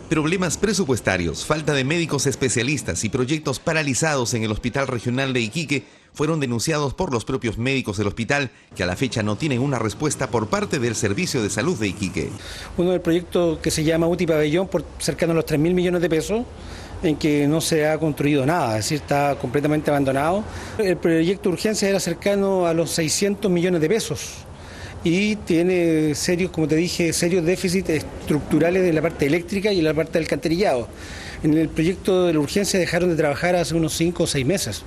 Problemas presupuestarios, falta de médicos especialistas y proyectos paralizados en el Hospital Regional de Iquique fueron denunciados por los propios médicos del hospital, que a la fecha no tienen una respuesta por parte del Servicio de Salud de Iquique. Uno del proyecto que se llama UTI Pabellón, por cercano a los 3.000 millones de pesos, en que no se ha construido nada, es decir, está completamente abandonado. El proyecto de urgencia era cercano a los 600 millones de pesos. Y tiene serios, como te dije, serios déficits estructurales en la parte eléctrica y en la parte del alcantarillado. En el proyecto de la urgencia dejaron de trabajar hace unos 5 o 6 meses.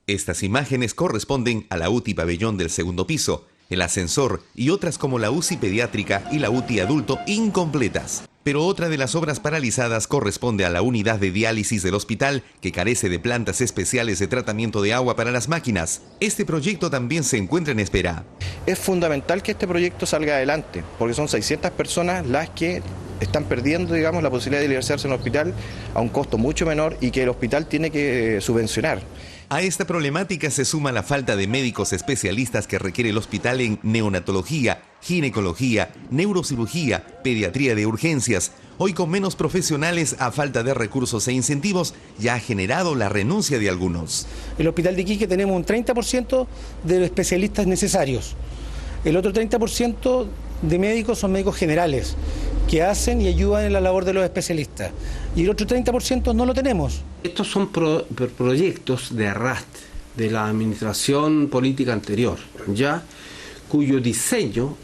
Estas imágenes corresponden a la UTI Pabellón del segundo piso, el ascensor y otras como la UCI pediátrica y la UTI adulto incompletas. Pero otra de las obras paralizadas corresponde a la unidad de diálisis del hospital, que carece de plantas especiales de tratamiento de agua para las máquinas. Este proyecto también se encuentra en espera. Es fundamental que este proyecto salga adelante, porque son 600 personas las que están perdiendo, digamos, la posibilidad de liberarse en el hospital a un costo mucho menor y que el hospital tiene que subvencionar. A esta problemática se suma la falta de médicos especialistas que requiere el hospital en neonatología, ginecología, neurocirugía, pediatría de urgencias. Hoy, con menos profesionales, a falta de recursos e incentivos, ya ha generado la renuncia de algunos. En el Hospital de Iquique tenemos un 30% de especialistas necesarios. El otro 30% de médicos son médicos generales, que hacen y ayudan en la labor de los especialistas. Y el otro 30% no lo tenemos. Estos son proyectos de arrastre de la administración política anterior, ya cuyo diseño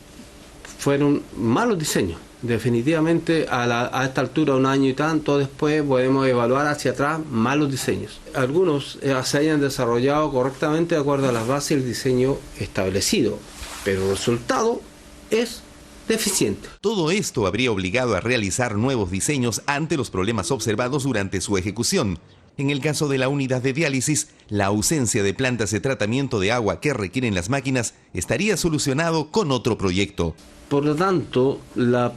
fueron malos diseños. Definitivamente a esta altura, un año y tanto después, podemos evaluar hacia atrás malos diseños. Algunos se hayan desarrollado correctamente de acuerdo a las bases del diseño establecido, pero el resultado es deficiente. Todo esto habría obligado a realizar nuevos diseños ante los problemas observados durante su ejecución. En el caso de la unidad de diálisis, la ausencia de plantas de tratamiento de agua que requieren las máquinas estaría solucionado con otro proyecto. Por lo tanto, la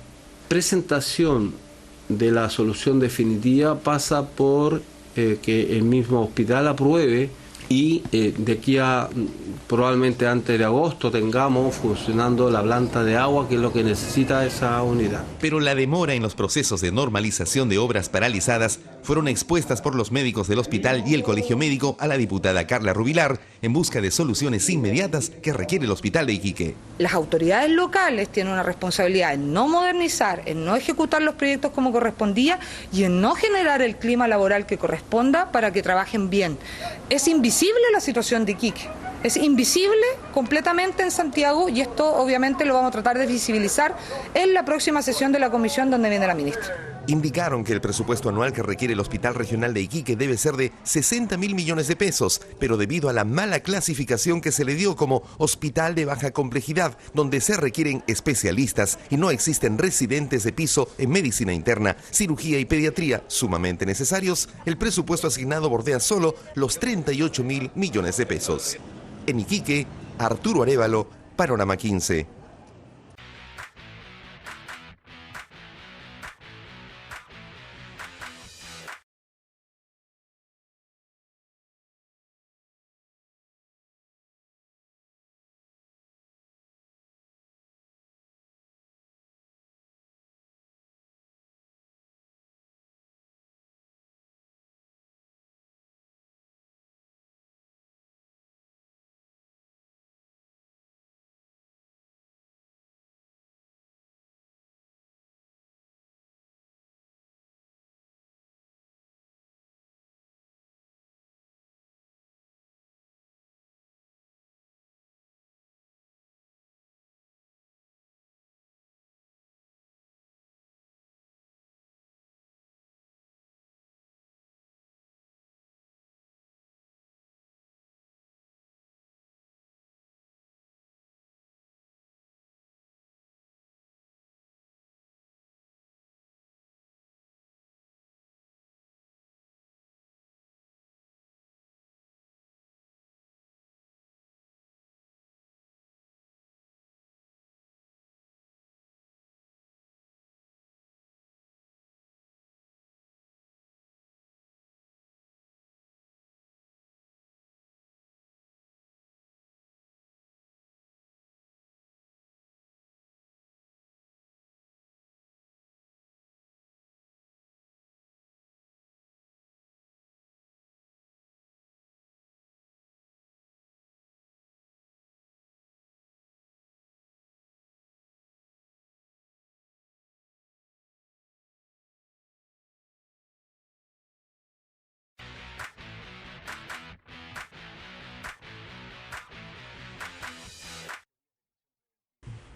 presentación de la solución definitiva pasa por que el mismo hospital apruebe y de aquí a probablemente antes de agosto tengamos funcionando la planta de agua, que es lo que necesita esa unidad. Pero la demora en los procesos de normalización de obras paralizadas fueron expuestas por los médicos del hospital y el colegio médico a la diputada Carla Rubilar en busca de soluciones inmediatas que requiere el hospital de Iquique. Las autoridades locales tienen una responsabilidad en no modernizar, en no ejecutar los proyectos como correspondía y en no generar el clima laboral que corresponda para que trabajen bien. Es invisible la situación de Iquique, es invisible completamente en Santiago y esto obviamente lo vamos a tratar de visibilizar en la próxima sesión de la comisión donde viene la ministra. Indicaron que el presupuesto anual que requiere el Hospital Regional de Iquique debe ser de 60.000 millones de pesos, pero debido a la mala clasificación que se le dio como hospital de baja complejidad, donde se requieren especialistas y no existen residentes de piso en medicina interna, cirugía y pediatría sumamente necesarios, el presupuesto asignado bordea solo los 38.000 millones de pesos. En Iquique, Arturo Arévalo, Panorama 15.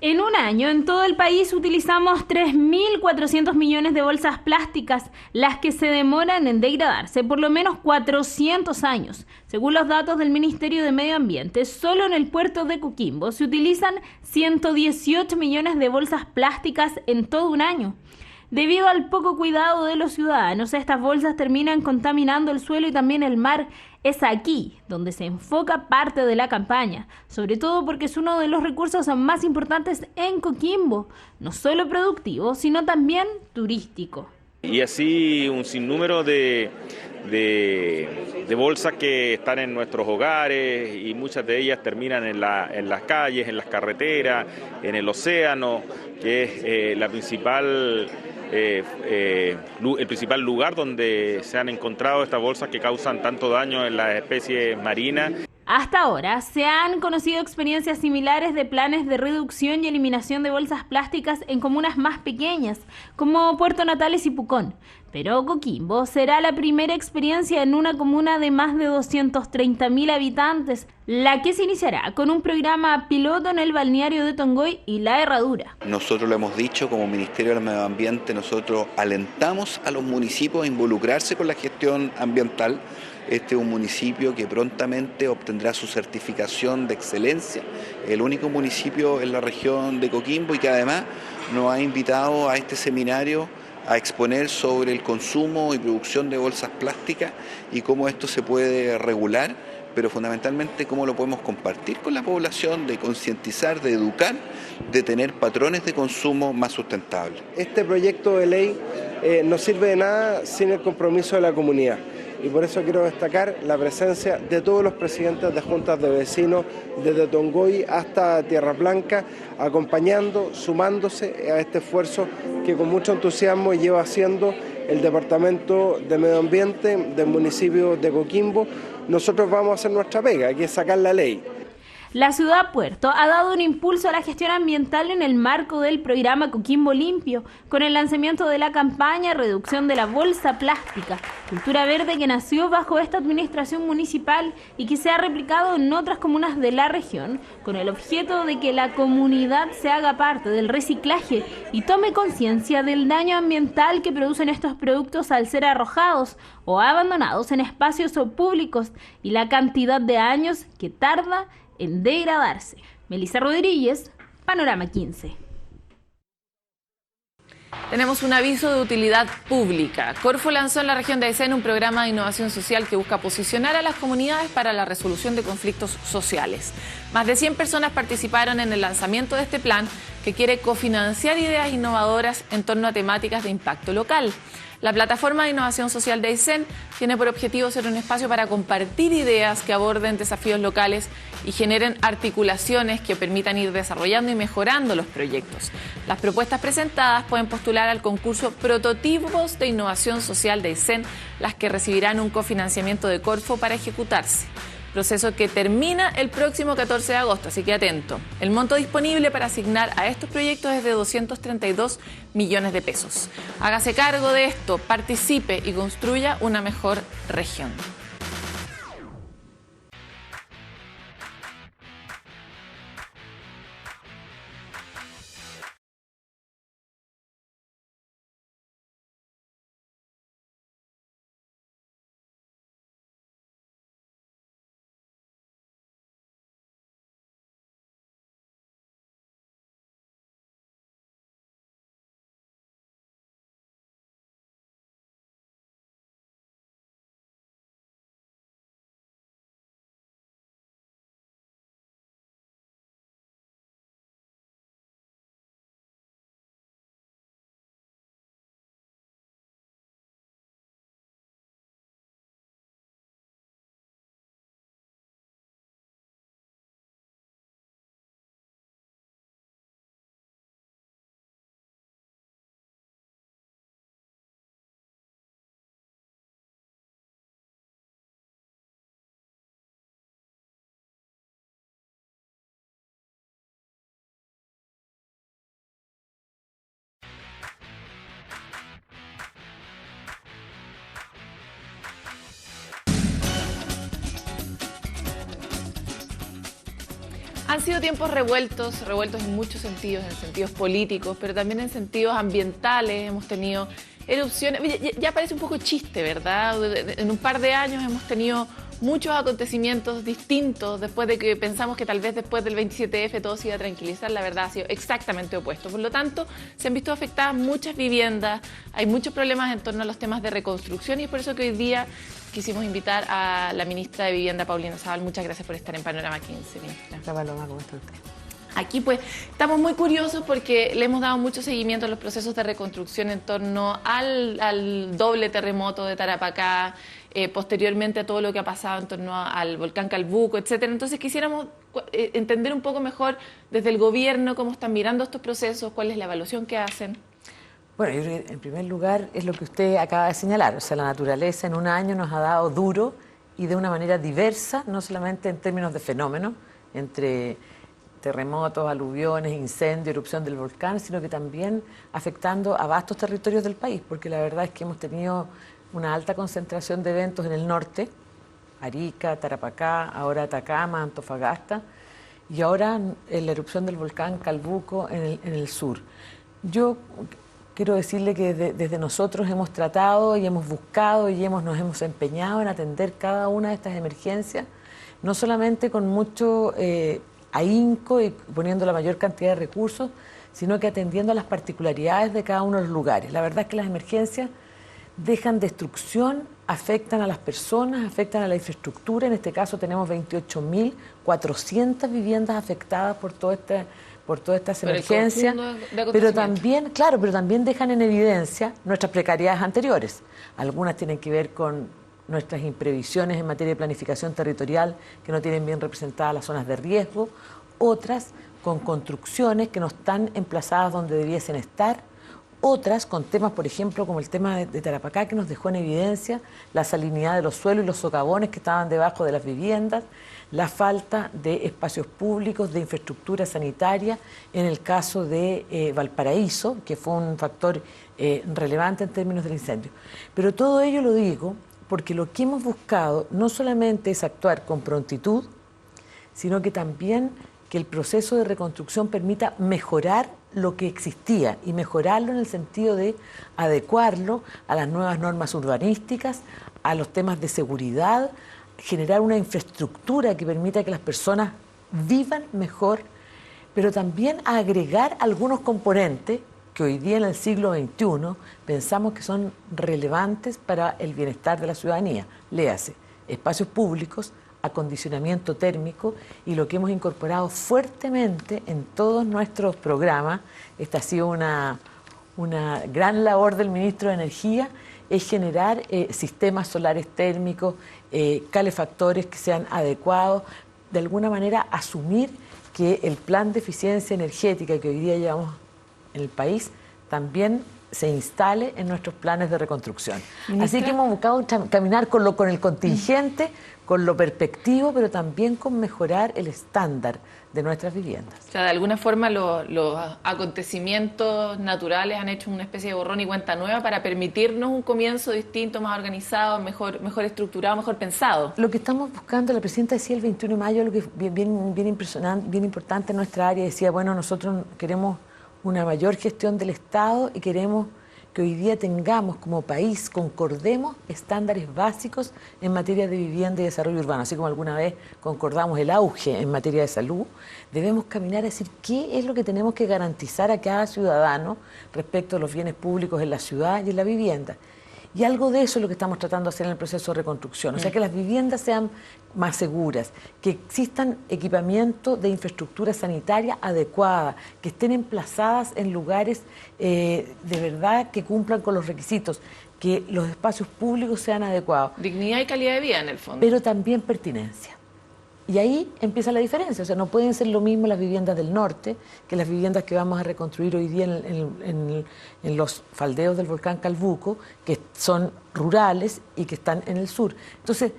En un año, en todo el país utilizamos 3.400 millones de bolsas plásticas, las que se demoran en degradarse por lo menos 400 años. Según los datos del Ministerio de Medio Ambiente, solo en el puerto de Coquimbo se utilizan 118 millones de bolsas plásticas en todo un año. Debido al poco cuidado de los ciudadanos, estas bolsas terminan contaminando el suelo y también el mar. Es aquí donde se enfoca parte de la campaña, sobre todo porque es uno de los recursos más importantes en Coquimbo, no solo productivo, sino también turístico. Y así un sinnúmero de bolsas que están en nuestros hogares y muchas de ellas terminan en las calles, en las carreteras, en el océano, que es el principal lugar donde se han encontrado estas bolsas que causan tanto daño en las especies marinas. Hasta ahora se han conocido experiencias similares de planes de reducción y eliminación de bolsas plásticas en comunas más pequeñas, como Puerto Natales y Pucón. Pero Coquimbo será la primera experiencia en una comuna de más de 230.000 habitantes, la que se iniciará con un programa piloto en el balneario de Tongoy y La Herradura. Nosotros lo hemos dicho, como Ministerio del Medio Ambiente, nosotros alentamos a los municipios a involucrarse con la gestión ambiental. Este es un municipio que prontamente obtendrá su certificación de excelencia, el único municipio en la región de Coquimbo, y que además nos ha invitado a este seminario a exponer sobre el consumo y producción de bolsas plásticas y cómo esto se puede regular, pero fundamentalmente cómo lo podemos compartir con la población, de concientizar, de educar, de tener patrones de consumo más sustentables. Este proyecto de ley no sirve de nada sin el compromiso de la comunidad. Y por eso quiero destacar la presencia de todos los presidentes de juntas de vecinos, desde Tongoy hasta Tierra Blanca, acompañando, sumándose a este esfuerzo que con mucho entusiasmo lleva haciendo el Departamento de Medio Ambiente del municipio de Coquimbo. Nosotros vamos a hacer nuestra pega, que es sacar la ley. La ciudad Puerto ha dado un impulso a la gestión ambiental en el marco del programa Coquimbo Limpio, con el lanzamiento de la campaña Reducción de la Bolsa Plástica, cultura verde que nació bajo esta administración municipal y que se ha replicado en otras comunas de la región, con el objeto de que la comunidad se haga parte del reciclaje y tome conciencia del daño ambiental que producen estos productos al ser arrojados o abandonados en espacios públicos y la cantidad de años que tarda en degradarse. Melissa Rodríguez, Panorama 15. Tenemos un aviso de utilidad pública. Corfo lanzó en la región de Aysén un programa de innovación social que busca posicionar a las comunidades para la resolución de conflictos sociales. Más de 100 personas participaron en el lanzamiento de este plan que quiere cofinanciar ideas innovadoras en torno a temáticas de impacto local. La plataforma de innovación social de Aysén tiene por objetivo ser un espacio para compartir ideas que aborden desafíos locales y generen articulaciones que permitan ir desarrollando y mejorando los proyectos. Las propuestas presentadas pueden postular al concurso Prototipos de Innovación Social de Aysén, las que recibirán un cofinanciamiento de Corfo para ejecutarse. Proceso que termina el próximo 14 de agosto, así que atento. El monto disponible para asignar a estos proyectos es de 232 millones de pesos. Hágase cargo de esto, participe y construya una mejor región. Han sido tiempos revueltos en muchos sentidos, en sentidos políticos, pero también en sentidos ambientales. Hemos tenido erupciones, ya parece un poco chiste, ¿verdad? En un par de años hemos tenido muchos acontecimientos distintos después de que pensamos que tal vez después del 27F todo se iba a tranquilizar. La verdad ha sido exactamente opuesto. Por lo tanto, se han visto afectadas muchas viviendas, hay muchos problemas en torno a los temas de reconstrucción y es por eso que hoy día quisimos invitar a la ministra de Vivienda, Paulina Zabal. Muchas gracias por estar en Panorama 15, ministra. Hola, Paloma, ¿cómo está usted? Aquí pues estamos muy curiosos porque le hemos dado mucho seguimiento a los procesos de reconstrucción en torno al doble terremoto de Tarapacá, posteriormente a todo lo que ha pasado en torno al volcán Calbuco, etcétera. Entonces quisiéramos entender un poco mejor desde el gobierno cómo están mirando estos procesos, cuál es la evaluación que hacen. Bueno, yo creo que en primer lugar es lo que usted acaba de señalar, o sea, la naturaleza en un año nos ha dado duro y de una manera diversa, no solamente en términos de fenómenos, entre terremotos, aluviones, incendio, erupción del volcán, sino que también afectando a vastos territorios del país, porque la verdad es que hemos tenido una alta concentración de eventos en el norte, Arica, Tarapacá, ahora Atacama, Antofagasta, y ahora la erupción del volcán Calbuco en el sur. Yo quiero decirle que desde nosotros hemos tratado y hemos buscado y nos hemos empeñado en atender cada una de estas emergencias, no solamente con mucho ahínco y poniendo la mayor cantidad de recursos, sino que atendiendo a las particularidades de cada uno de los lugares. La verdad es que las emergencias dejan destrucción, afectan a las personas, afectan a la infraestructura. En este caso tenemos 28.400 viviendas afectadas por todas estas emergencias, pero también dejan en evidencia nuestras precariedades anteriores. Algunas tienen que ver con nuestras imprevisiones en materia de planificación territorial que no tienen bien representadas las zonas de riesgo, otras con construcciones que no están emplazadas donde debiesen estar, otras con temas, por ejemplo, como el tema de Tarapacá, que nos dejó en evidencia la salinidad de los suelos y los socavones que estaban debajo de las viviendas, la falta de espacios públicos, de infraestructura sanitaria, en el caso de Valparaíso, que fue un factor relevante en términos del incendio. Pero todo ello lo digo porque lo que hemos buscado no solamente es actuar con prontitud, sino que también que el proceso de reconstrucción permita mejorar lo que existía y mejorarlo en el sentido de adecuarlo a las nuevas normas urbanísticas, a los temas de seguridad, generar una infraestructura que permita que las personas vivan mejor, pero también agregar algunos componentes que hoy día en el siglo XXI pensamos que son relevantes para el bienestar de la ciudadanía. Léase, espacios públicos, acondicionamiento térmico y lo que hemos incorporado fuertemente en todos nuestros programas, esta ha sido una gran labor del ministro de Energía, es generar sistemas solares térmicos, calefactores que sean adecuados, de alguna manera asumir que el plan de eficiencia energética que hoy día llevamos en el país también se instale en nuestros planes de reconstrucción. ¿Ministra? Así que hemos buscado caminar con el contingente, con lo perspectivo, pero también con mejorar el estándar de nuestras viviendas. O sea, de alguna forma los acontecimientos naturales han hecho una especie de borrón y cuenta nueva para permitirnos un comienzo distinto, más organizado, mejor estructurado, mejor pensado. Lo que estamos buscando, la presidenta decía el 21 de mayo, lo que es bien impresionante, bien importante en nuestra área, decía, bueno, nosotros queremos una mayor gestión del Estado y queremos que hoy día tengamos como país, concordemos estándares básicos en materia de vivienda y desarrollo urbano. Así como alguna vez concordamos el auge en materia de salud, debemos caminar a decir qué es lo que tenemos que garantizar a cada ciudadano respecto a los bienes públicos en la ciudad y en la vivienda. Y algo de eso es lo que estamos tratando de hacer en el proceso de reconstrucción. O sea, que las viviendas sean más seguras, que existan equipamiento de infraestructura sanitaria adecuada, que estén emplazadas en lugares de verdad que cumplan con los requisitos, que los espacios públicos sean adecuados. Dignidad y calidad de vida en el fondo. Pero también pertinencia. Y ahí empieza la diferencia, o sea, no pueden ser lo mismo las viviendas del norte que las viviendas que vamos a reconstruir hoy día en los faldeos del volcán Calbuco, que son rurales y que están en el sur. Entonces,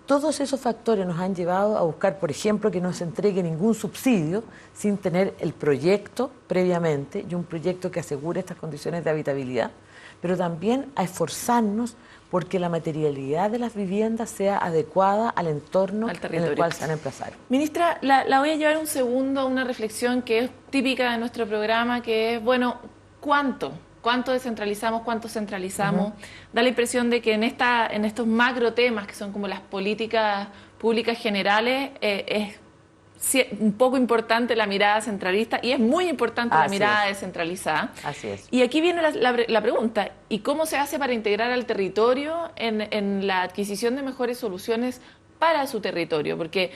todos esos factores nos han llevado a buscar, por ejemplo, que no se entregue ningún subsidio sin tener el proyecto previamente y un proyecto que asegure estas condiciones de habitabilidad. pero también a esforzarnos porque la materialidad de las viviendas sea adecuada al entorno en el cual se van a emplazar. Ministra, la voy a llevar un segundo a una reflexión que es típica de nuestro programa, que es, bueno, ¿cuánto descentralizamos, cuánto centralizamos? Da la impresión de que en estos macro temas, que son como las políticas públicas generales, es un poco importante la mirada centralista y es muy importante la mirada descentralizada. Así es. Y aquí viene la pregunta, ¿y cómo se hace para integrar al territorio en la adquisición de mejores soluciones para su territorio? Porque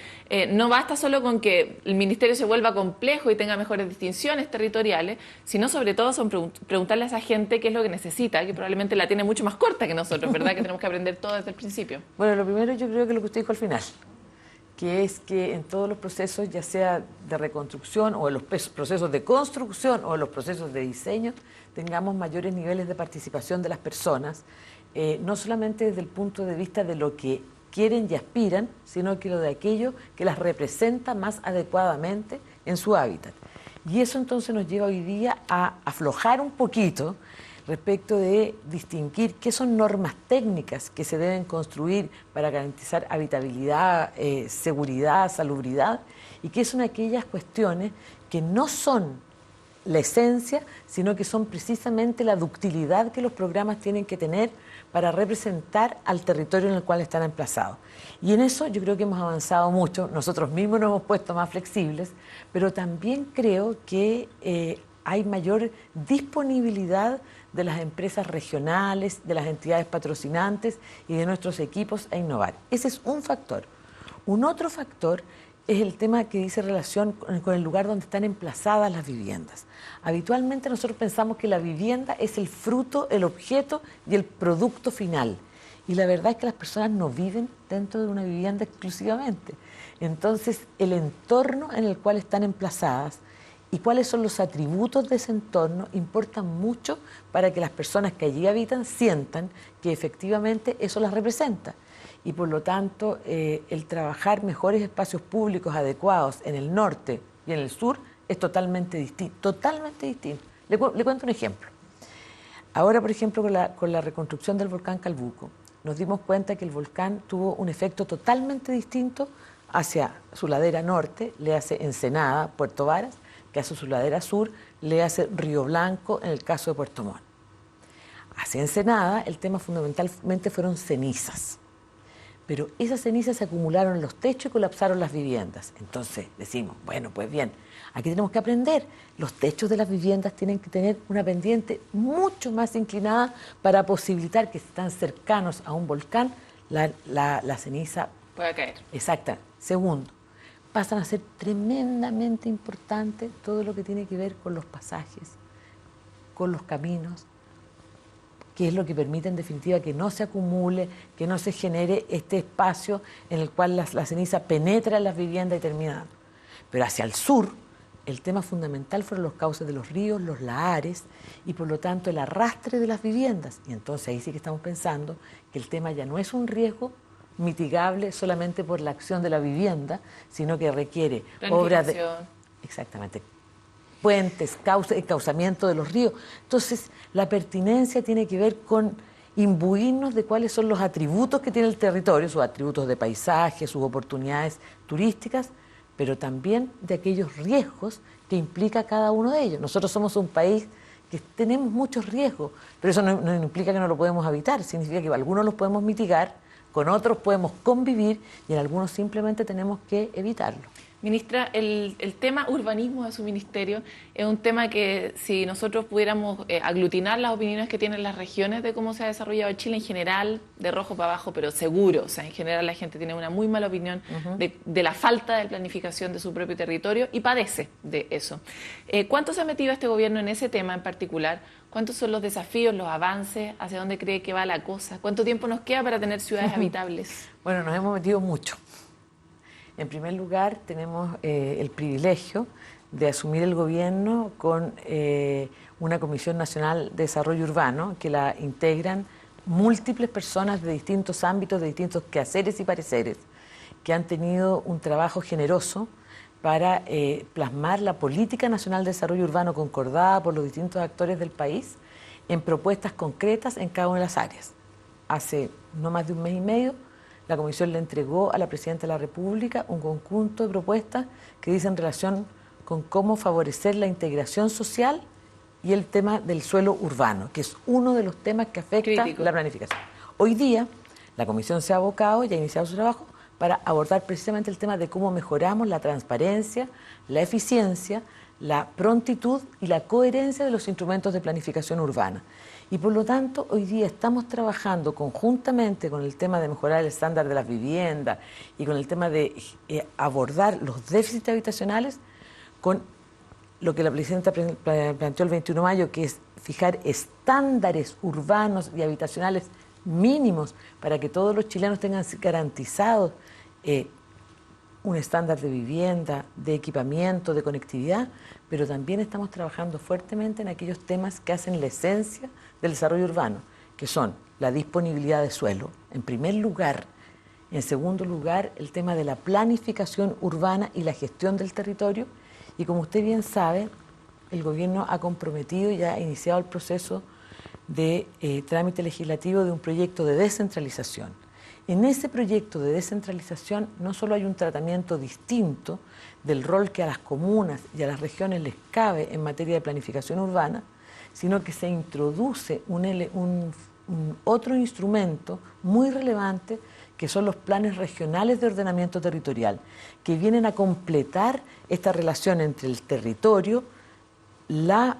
no basta solo con que el ministerio se vuelva complejo y tenga mejores distinciones territoriales, sino sobre todo son preguntarle a esa gente qué es lo que necesita, que probablemente la tiene mucho más corta que nosotros, ¿verdad? Que tenemos que aprender todo desde el principio. Bueno, lo primero yo creo que lo que usted dijo al final, que es que en todos los procesos, ya sea de reconstrucción o en los procesos de construcción o en los procesos de diseño, tengamos mayores niveles de participación de las personas, no solamente desde el punto de vista de lo que quieren y aspiran, sino que lo de aquello que las representa más adecuadamente en su hábitat. Y eso entonces nos lleva hoy día a aflojar un poquito respecto de distinguir qué son normas técnicas que se deben construir para garantizar habitabilidad, seguridad, salubridad, y qué son aquellas cuestiones que no son la esencia, sino que son precisamente la ductilidad que los programas tienen que tener para representar al territorio en el cual están emplazados. Y en eso yo creo que hemos avanzado mucho, nosotros mismos nos hemos puesto más flexibles, pero también creo que hay mayor disponibilidad de las empresas regionales, de las entidades patrocinantes y de nuestros equipos a innovar. Ese es un factor. Un otro factor es el tema que dice relación con el lugar donde están emplazadas las viviendas. Habitualmente nosotros pensamos que la vivienda es el fruto, el objeto y el producto final. Y la verdad es que las personas no viven dentro de una vivienda exclusivamente. Entonces, el entorno en el cual están emplazadas y cuáles son los atributos de ese entorno importan mucho para que las personas que allí habitan sientan que efectivamente eso las representa. Y por lo tanto, el trabajar mejores espacios públicos adecuados en el norte y en el sur es totalmente distinto. Totalmente distinto. Le cuento un ejemplo. Ahora, por ejemplo, con la reconstrucción del volcán Calbuco, nos dimos cuenta que el volcán tuvo un efecto totalmente distinto hacia su ladera norte, le hace Ensenada, Puerto Varas, que hacia su ladera sur le hace Río Blanco en el caso de Puerto Montt. Hacia Ensenada el tema fundamentalmente fueron cenizas, pero esas cenizas se acumularon en los techos y colapsaron las viviendas. Entonces decimos, bueno, pues bien, aquí tenemos que aprender. Los techos de las viviendas tienen que tener una pendiente mucho más inclinada para posibilitar que si están cercanos a un volcán, la ceniza pueda caer. Exacta. Segundo, pasan a ser tremendamente importante todo lo que tiene que ver con los pasajes, con los caminos, que es lo que permite en definitiva que no se acumule, que no se genere este espacio en el cual la ceniza penetra en las viviendas y termina. Pero hacia el sur, el tema fundamental fueron los cauces de los ríos, los lahares y por lo tanto el arrastre de las viviendas. Y entonces ahí sí que estamos pensando que el tema ya no es un riesgo mitigable solamente por la acción de la vivienda, sino que requiere obras de... Exactamente. Puentes, encauzamiento de los ríos. Entonces, la pertinencia tiene que ver con imbuirnos de cuáles son los atributos que tiene el territorio, sus atributos de paisaje, sus oportunidades turísticas, pero también de aquellos riesgos que implica cada uno de ellos. Nosotros somos un país que tenemos muchos riesgos, pero eso no implica que no lo podemos evitar, significa que algunos los podemos mitigar, con otros podemos convivir y en algunos simplemente tenemos que evitarlo. Ministra, el tema urbanismo de su ministerio es un tema que si nosotros pudiéramos aglutinar las opiniones que tienen las regiones de cómo se ha desarrollado Chile en general, de rojo para abajo, pero seguro, o sea, en general la gente tiene una muy mala opinión de la falta de planificación de su propio territorio y padece de eso. ¿Cuánto se ha metido este gobierno en ese tema en particular? ¿Cuántos son los desafíos, los avances? ¿Hacia dónde cree que va la cosa? ¿Cuánto tiempo nos queda para tener ciudades habitables? Bueno, nos hemos metido mucho. En primer lugar, tenemos el privilegio de asumir el gobierno con una Comisión Nacional de Desarrollo Urbano que la integran múltiples personas de distintos ámbitos, de distintos quehaceres y pareceres, que han tenido un trabajo generoso para plasmar la Política Nacional de Desarrollo Urbano concordada por los distintos actores del país en propuestas concretas en cada una de las áreas. Hace no más de un mes y medio, la Comisión le entregó a la Presidenta de la República un conjunto de propuestas que dicen relación con cómo favorecer la integración social y el tema del suelo urbano, que es uno de los temas que afecta la planificación. Hoy día, la Comisión se ha abocado y ha iniciado su trabajo para abordar precisamente el tema de cómo mejoramos la transparencia, la eficiencia, la prontitud y la coherencia de los instrumentos de planificación urbana. Y por lo tanto, hoy día estamos trabajando conjuntamente con el tema de mejorar el estándar de las viviendas y con el tema de abordar los déficits habitacionales con lo que la Presidenta planteó el 21 de mayo, que es fijar estándares urbanos y habitacionales mínimos para que todos los chilenos tengan garantizados un estándar de vivienda, de equipamiento, de conectividad, pero también estamos trabajando fuertemente en aquellos temas que hacen la esencia del desarrollo urbano, que son la disponibilidad de suelo, en primer lugar. En segundo lugar, el tema de la planificación urbana y la gestión del territorio. Y como usted bien sabe, el gobierno ha comprometido y ha iniciado el proceso de trámite legislativo de un proyecto de descentralización. En ese proyecto de descentralización no solo hay un tratamiento distinto del rol que a las comunas y a las regiones les cabe en materia de planificación urbana, sino que se introduce un otro instrumento muy relevante, que son los planes regionales de ordenamiento territorial, que vienen a completar esta relación entre el territorio, la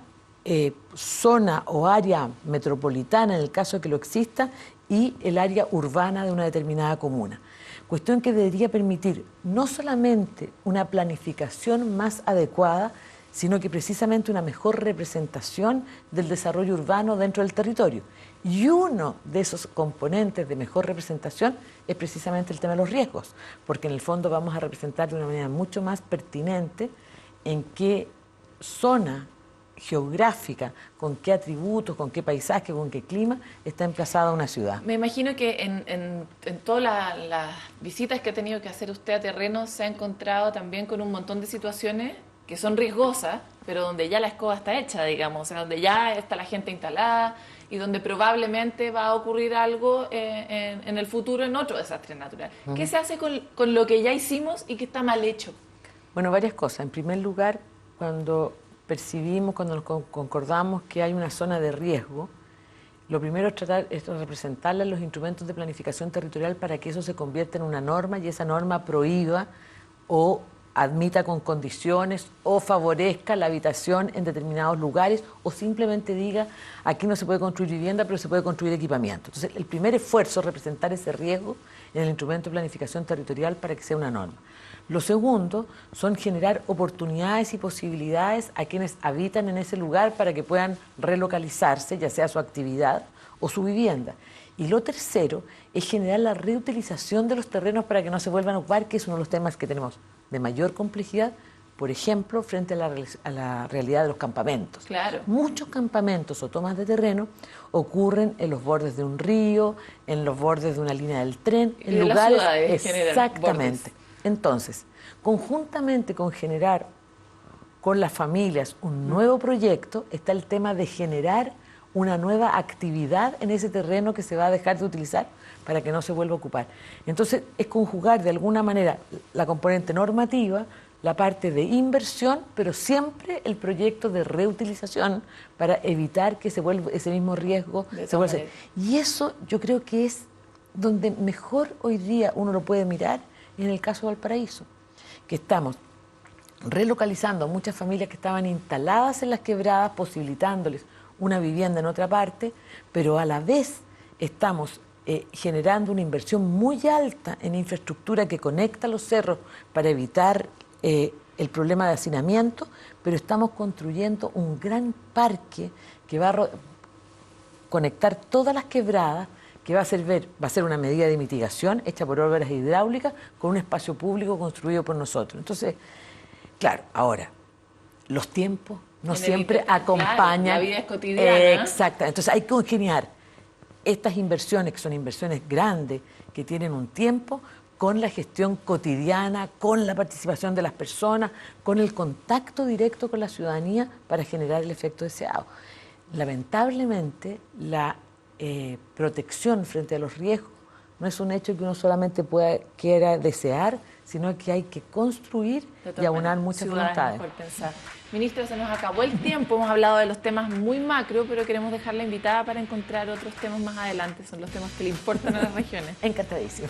zona o área metropolitana, en el caso de que lo exista, y el área urbana de una determinada comuna. Cuestión que debería permitir no solamente una planificación más adecuada, sino que precisamente una mejor representación del desarrollo urbano dentro del territorio. Y uno de esos componentes de mejor representación es precisamente el tema de los riesgos, porque en el fondo vamos a representar de una manera mucho más pertinente en qué zona geográfica, con qué atributos, con qué paisaje, con qué clima está emplazada una ciudad. Me imagino que en todas las visitas que ha tenido que hacer usted a terreno se ha encontrado también con un montón de situaciones que son riesgosas, pero donde ya la escoba está hecha, digamos, o sea, donde ya está la gente instalada y donde probablemente va a ocurrir algo en el futuro en otro desastre natural. ¿Qué se hace con lo que ya hicimos y que está mal hecho? Bueno, varias cosas. En primer lugar, cuando nos concordamos que hay una zona de riesgo, lo primero es tratar de representarla en los instrumentos de planificación territorial para que eso se convierta en una norma y esa norma prohíba o admita con condiciones o favorezca la habitación en determinados lugares o simplemente diga aquí no se puede construir vivienda pero se puede construir equipamiento. Entonces el primer esfuerzo es representar ese riesgo en el instrumento de planificación territorial para que sea una norma. Lo segundo son generar oportunidades y posibilidades a quienes habitan en ese lugar para que puedan relocalizarse, ya sea su actividad o su vivienda. Y lo tercero es generar la reutilización de los terrenos para que no se vuelvan a ocupar, que es uno de los temas que tenemos de mayor complejidad, por ejemplo, frente a la realidad de los campamentos. Claro. Muchos campamentos o tomas de terreno ocurren en los bordes de un río, en los bordes de una línea del tren, en lugares... Exactamente. Entonces, conjuntamente con generar con las familias un nuevo proyecto, está el tema de generar una nueva actividad en ese terreno que se va a dejar de utilizar para que no se vuelva a ocupar. Entonces, es conjugar de alguna manera la componente normativa, la parte de inversión, pero siempre el proyecto de reutilización para evitar que se vuelva ese mismo riesgo. Y eso yo creo que es donde mejor hoy día uno lo puede mirar en el caso de Valparaíso, que estamos relocalizando a muchas familias que estaban instaladas en las quebradas, posibilitándoles una vivienda en otra parte, pero a la vez estamos generando una inversión muy alta en infraestructura que conecta los cerros para evitar el problema de hacinamiento, pero estamos construyendo un gran parque que va a conectar todas las quebradas, que va a ser una medida de mitigación hecha por obras hidráulicas con un espacio público construido por nosotros. Entonces, claro, ahora, los tiempos no siempre acompañan. Claro, la vida es cotidiana. Exacto. Entonces hay que congeniar estas inversiones, que son inversiones grandes, que tienen un tiempo, con la gestión cotidiana, con la participación de las personas, con el contacto directo con la ciudadanía para generar el efecto deseado. lamentablemente la protección frente a los riesgos no es un hecho que uno solamente quiera desear, sino que hay que construir y aunar muchas voluntades. Ministro, se nos acabó el tiempo, hemos hablado de los temas muy macro, pero queremos dejarla invitada para encontrar otros temas más adelante, son los temas que le importan a las regiones. Encantadísima.